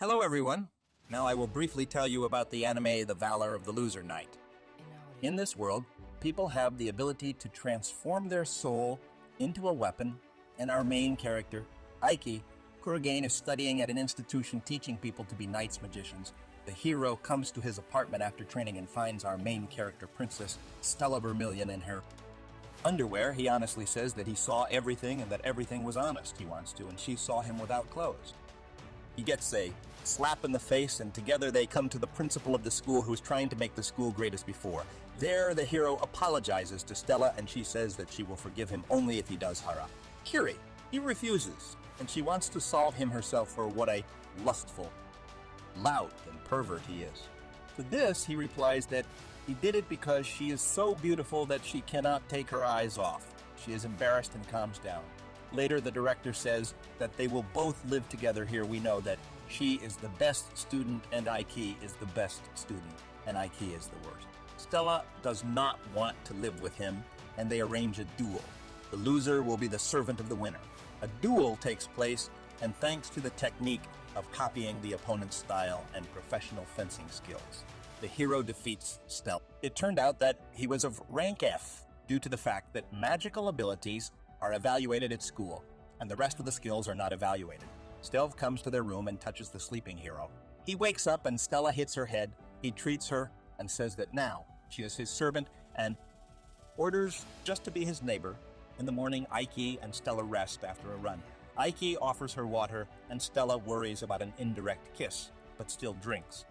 Hello everyone! Now I will briefly tell you about the anime The Valor of the Loser Knight. In this world, people have the ability to transform their soul into a weapon, and our main character, Aiki Kurogane, is studying at an institution teaching people to be knights magicians. The hero comes to his apartment after training and finds our main character, Princess Stella Vermilion, in her underwear. He honestly says that he saw everything and that everything was honest he wants to, and she saw him without clothes. He gets a slap in the face, and together they come to the principal of the school, who's trying to make the school great as before. There, the hero apologizes to Stella, and she says that she will forgive him only if he does hara. Kiri, he refuses, and she wants to solve him herself for what a lustful, loud, and pervert he is. To this, he replies that he did it because she is so beautiful that she cannot take her eyes off. She is embarrassed and calms down. Later, the director says that they will both live together. Here we know that she is the best student and Aiki is the best student and Aiki is the worst. Stella does not want to live with him, and they arrange a duel. The loser will be the servant of the winner. A duel takes place, and thanks to the technique of copying the opponent's style and professional fencing skills, the hero defeats Stella. It turned out that he was of rank F due to the fact that magical abilities are evaluated at school, and the rest of the skills are not evaluated. Stelv comes to their room and touches the sleeping hero. He wakes up and Stella hits her head. He treats her and says that now she is his servant and orders just to be his neighbor. In the morning, Aiki and Stella rest after a run. Aiki offers her water, and Stella worries about an indirect kiss, but still drinks.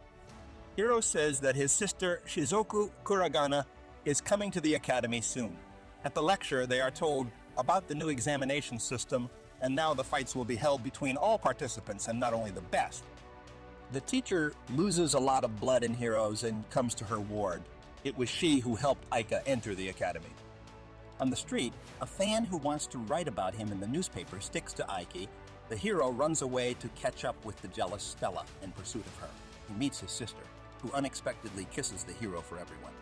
Hiro says that his sister Shizuku Kuragana is coming to the academy soon. At the lecture, they are told about the new examination system, and now the fights will be held between all participants and not only the best. The teacher loses a lot of blood in Heroes and comes to her ward. It was she who helped Aika enter the academy. On the street, a fan who wants to write about him in the newspaper sticks to Aiki. The hero runs away to catch up with the jealous Stella in pursuit of her. He meets his sister, who unexpectedly kisses the hero for everyone.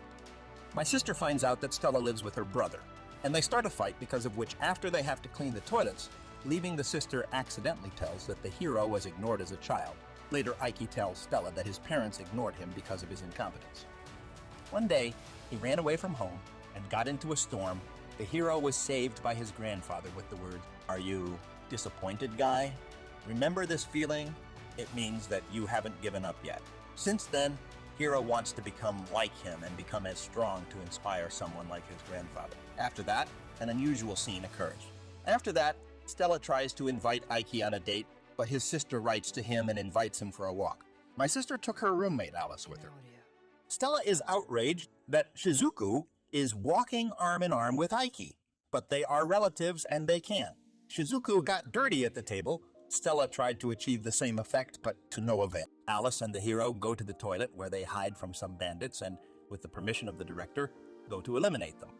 My sister finds out that Stella lives with her brother, and they start a fight, because of which, after they have to clean the toilets, leaving the sister accidentally tells that the hero was ignored as a child. Later, Aiki tells Stella that his parents ignored him because of his incompetence. One day, he ran away from home and got into a storm. The hero was saved by his grandfather with the words, "Are you disappointed, guy? Remember this feeling? It means that you haven't given up yet." Since then, Hiro wants to become like him and become as strong to inspire someone like his grandfather. After that, an unusual scene occurs. After that, Stella tries to invite Aiki on a date, but his sister writes to him and invites him for a walk. My sister took her roommate Alice with her. Stella is outraged that Shizuku is walking arm in arm with Aiki, but they are relatives and they can't. Shizuku got dirty at the table. Stella tried to achieve the same effect, but to no avail. Alice and the hero go to the toilet where they hide from some bandits and, with the permission of the director, go to eliminate them.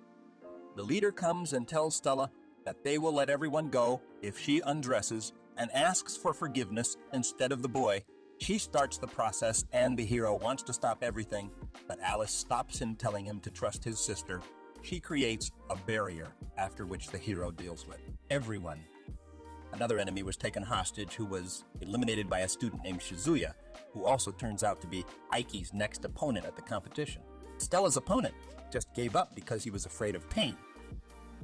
The leader comes and tells Stella that they will let everyone go if she undresses and asks for forgiveness instead of the boy. She starts the process, and the hero wants to stop everything, but Alice stops him, telling him to trust his sister. She creates a barrier, after which the hero deals with everyone. Another enemy was taken hostage, who was eliminated by a student named Shizuya, who also turns out to be Aiki's next opponent at the competition. Stella's opponent just gave up because he was afraid of pain.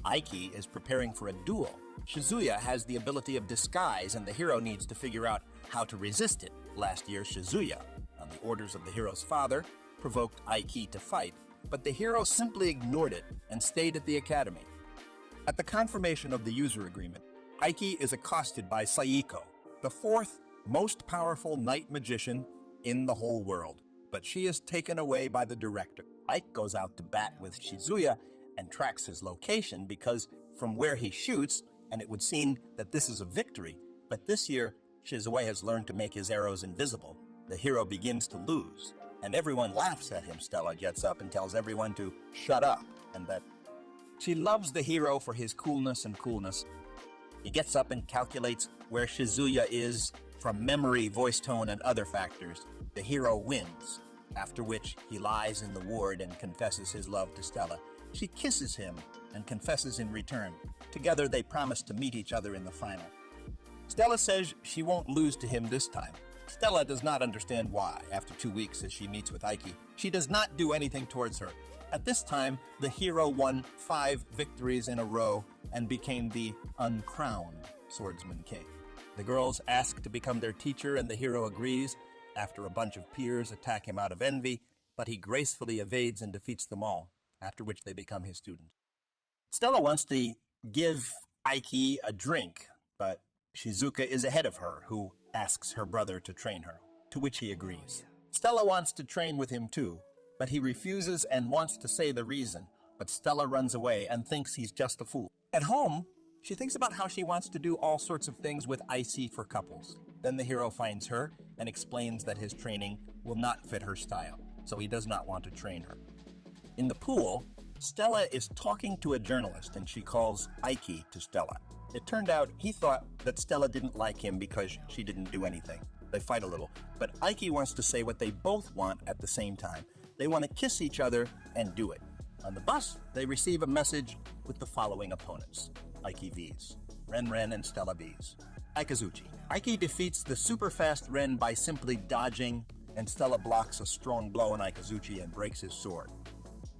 Aiki is preparing for a duel. Shizuya has the ability of disguise, and the hero needs to figure out how to resist it. Last year, Shizuya, on the orders of the hero's father, provoked Aiki to fight, but the hero simply ignored it and stayed at the academy. At the confirmation of the user agreement, Aiki is accosted by Saiko, the fourth most powerful night magician in the whole world, but she is taken away by the director. Ike goes out to bat with Shizuya and tracks his location, because from where he shoots, and it would seem that this is a victory, but this year, Shizuya has learned to make his arrows invisible. The hero begins to lose, and everyone laughs at him. Stella gets up and tells everyone to shut up, and that she loves the hero for his coolness. He gets up and calculates where Shizuya is from memory, voice tone, and other factors. The hero wins, after which he lies in the ward and confesses his love to Stella. She kisses him and confesses in return. Together, they promise to meet each other in the final. Stella says she won't lose to him this time. Stella does not understand why. After 2 weeks as she meets with Ike, she does not do anything towards her. At this time, the hero won 5 victories in a row and became the uncrowned swordsman king. The girls ask to become their teacher and the hero agrees after a bunch of peers attack him out of envy, but he gracefully evades and defeats them all, after which they become his students. Stella wants to give Ike a drink, but Shizuka is ahead of her, who asks her brother to train her, to which he agrees. Stella wants to train with him too, but he refuses and wants to say the reason, but Stella runs away and thinks he's just a fool. At home, she thinks about how she wants to do all sorts of things with Icy for couples. Then the hero finds her and explains that his training will not fit her style, so he does not want to train her. In the pool, Stella is talking to a journalist and she calls Ike to Stella. It turned out he thought that Stella didn't like him because she didn't do anything. They fight a little, but Ike wants to say what they both want at the same time. They want to kiss each other and do it. On the bus, they receive a message with the following opponents: Ike V's, Ren and Stella V's. Ikazuchi. Ike defeats the super fast Ren by simply dodging, and Stella blocks a strong blow on Ikazuchi and breaks his sword.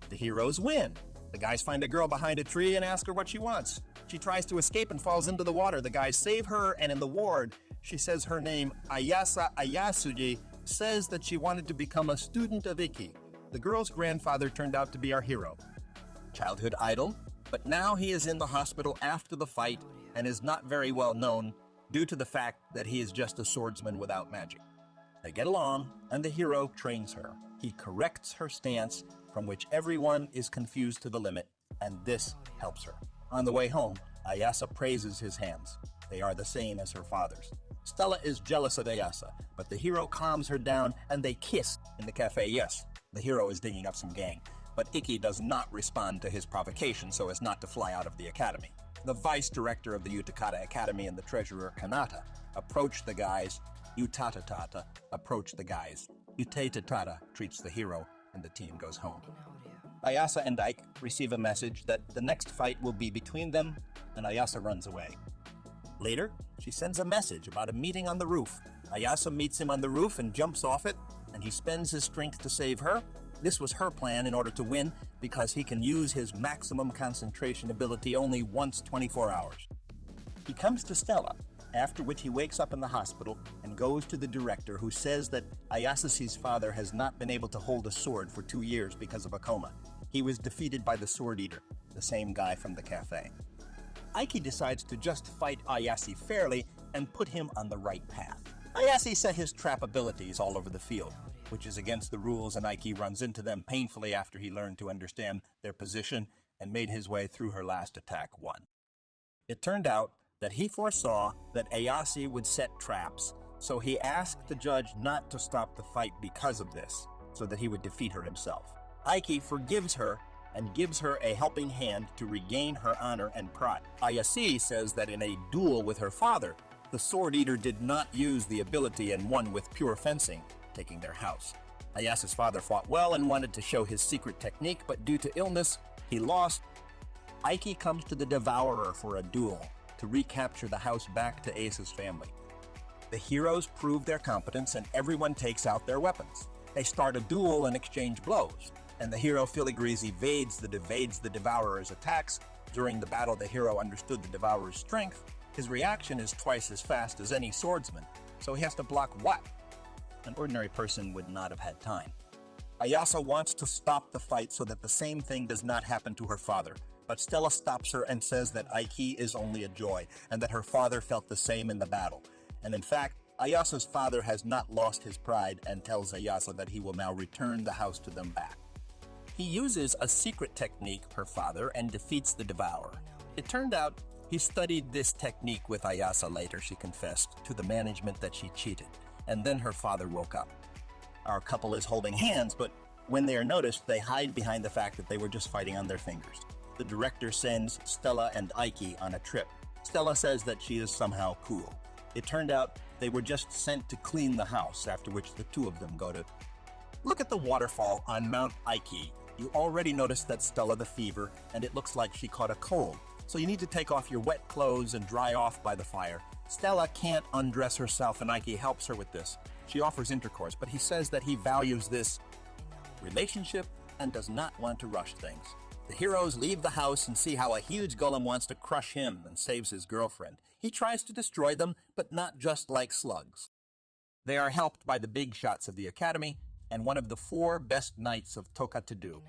The heroes win. The guys find a girl behind a tree and ask her what she wants. She tries to escape and falls into the water. The guys save her, and in the ward, she says her name, Ayasa Ayasuji, says that she wanted to become a student of Iki. The girl's grandfather turned out to be our hero. Childhood idol, but now he is in the hospital after the fight and is not very well known due to the fact that he is just a swordsman without magic. They get along, and the hero trains her. He corrects her stance, from which everyone is confused to the limit, and this helps her. On the way home, Ayasa praises his hands. They are the same as her father's. Stella is jealous of Ayasa, but the hero calms her down and they kiss in the cafe. Yes, the hero is digging up some gang, but Iki does not respond to his provocation so as not to fly out of the academy. The vice director of the Utakata Academy and the treasurer Kanata approach the guys. Utatatata approach the guys. Utatatata treats the hero, and the team goes home. Ayasa and Ike receive a message that the next fight will be between them, and Ayasa runs away. Later, she sends a message about a meeting on the roof. Ayasa meets him on the roof and jumps off it, and he spends his strength to save her. This was her plan in order to win, because he can use his maximum concentration ability only once 24 hours. He comes to Stella, after which he wakes up in the hospital and goes to the director, who says that Ayasu's father has not been able to hold a sword for 2 years because of a coma. He was defeated by the Sword Eater, the same guy from the cafe. Ike decides to just fight Ayase fairly and put him on the right path. Ayase set his trap abilities all over the field, which is against the rules, and Ike runs into them painfully after he learned to understand their position and made his way through her last attack won. It turned out that he foresaw that Ayase would set traps, so he asked the judge not to stop the fight because of this, so that he would defeat her himself. Ike forgives her and gives her a helping hand to regain her honor and pride. Ayase says that in a duel with her father, the Sword Eater did not use the ability and won with pure fencing, taking their house. Ayase's father fought well and wanted to show his secret technique, but due to illness, he lost. Ike comes to the Devourer for a duel to recapture the house back to Ace's family. The heroes prove their competence and everyone takes out their weapons. They start a duel and exchange blows, and the hero Filigrees evades the Devourer's attacks. During the battle, the hero understood the Devourer's strength. His reaction is twice as fast as any swordsman, so he has to block what? An ordinary person would not have had time. Ayasa wants to stop the fight so that the same thing does not happen to her father, but Stella stops her and says that Ike is only a joy, and that her father felt the same in the battle. And in fact, Ayasa's father has not lost his pride and tells Ayasa that he will now return the house to them back. He uses a secret technique, her father, and defeats the Devourer. It turned out he studied this technique with Ayasa later, she confessed to the management that she cheated, and then her father woke up. Our couple is holding hands, but when they are noticed, they hide behind the fact that they were just fighting on their fingers. The director sends Stella and Ike on a trip. Stella says that she is somehow cool. It turned out they were just sent to clean the house, after which the two of them go to look at the waterfall on Mount Ike. You already noticed that Stella the fever, and it looks like she caught a cold. So you need to take off your wet clothes and dry off by the fire. Stella can't undress herself, and Ike helps her with this. She offers intercourse, but he says that he values this relationship and does not want to rush things. The heroes leave the house and see how a huge golem wants to crush him and saves his girlfriend. He tries to destroy them, but not just like slugs. They are helped by the big shots of the academy and one of the 4 best knights of Toka to do.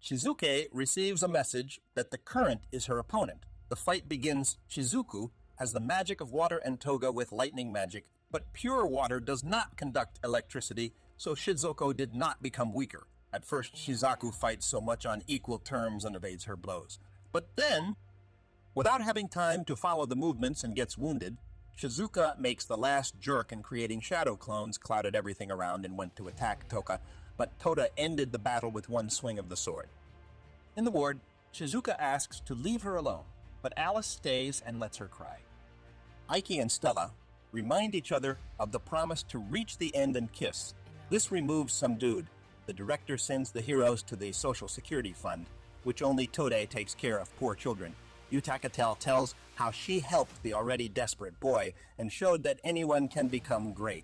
Shizuke receives a message that the current is her opponent. The fight begins. Shizuku has the magic of water and Toga with lightning magic, but pure water does not conduct electricity, so Shizuko did not become weaker. At first, Shizaku fights so much on equal terms and evades her blows. But then, without having time to follow the movements and gets wounded, Shizuka makes the last jerk in creating shadow clones, clouded everything around, and went to attack Toka, but Toda ended the battle with one swing of the sword. In the ward, Shizuka asks to leave her alone, but Alice stays and lets her cry. Aiki and Stella remind each other of the promise to reach the end and kiss. This removes some dude. The director sends the heroes to the Social Security Fund, which only Tode takes care of poor children. Yutaka tells how she helped the already desperate boy and showed that anyone can become great.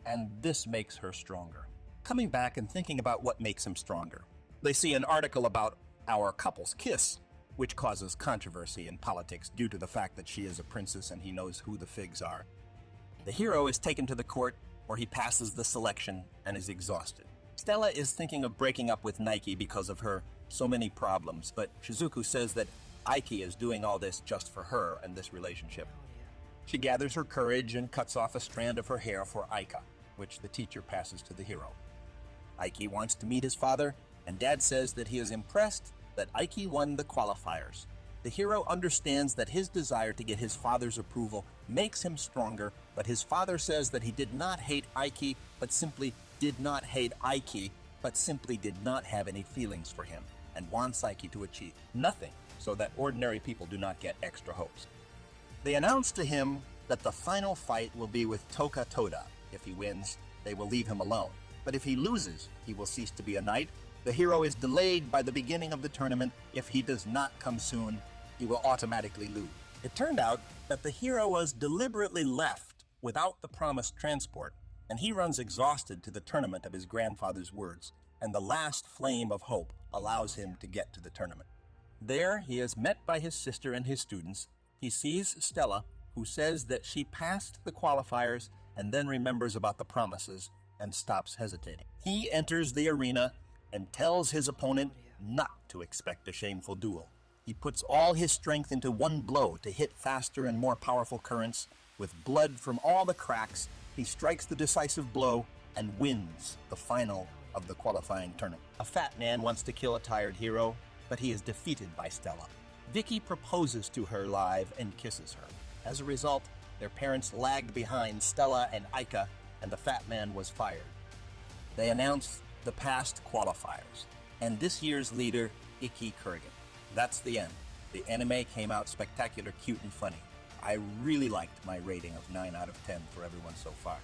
And this makes her stronger. Coming back and thinking about what makes him stronger, they see an article about our couple's kiss, which causes controversy in politics due to the fact that she is a princess and he knows who the figs are. The hero is taken to the court where he passes the selection and is exhausted. Stella is thinking of breaking up with Nike because of her so many problems, but Shizuku says that Aiki is doing all this just for her and this relationship. She gathers her courage and cuts off a strand of her hair for Aika, which the teacher passes to the hero. Aiki wants to meet his father, and Dad says that he is impressed that Aiki won the qualifiers. The hero understands that his desire to get his father's approval makes him stronger, but his father says that he did not hate Aiki, but simply did not hate Aiki, but simply did not have any feelings for him, and wants Aiki to achieve nothing, so that ordinary people do not get extra hopes. They announce to him that the final fight will be with Toka Toda. If he wins, they will leave him alone. But if he loses, he will cease to be a knight. The hero is delayed by the beginning of the tournament. If he does not come soon, he will automatically lose. It turned out that the hero was deliberately left without the promised transport, and he runs exhausted to the tournament of his grandfather's words, and the last flame of hope allows him to get to the tournament. There, he is met by his sister and his students. He sees Stella, who says that she passed the qualifiers and then remembers about the promises and stops hesitating. He enters the arena and tells his opponent not to expect a shameful duel. He puts all his strength into one blow to hit faster and more powerful currents. With blood from all the cracks, he strikes the decisive blow and wins the final of the qualifying tournament. A fat man wants to kill a tired hero, but he is defeated by Stella. Vicky proposes to her live and kisses her. As a result, their parents lagged behind Stella and Aika, and the fat man was fired. They announced the past qualifiers, and this year's leader, Ikki Kurgan. That's the end. The anime came out spectacular, cute, and funny. I really liked my rating of 9 out of 10 for everyone so far.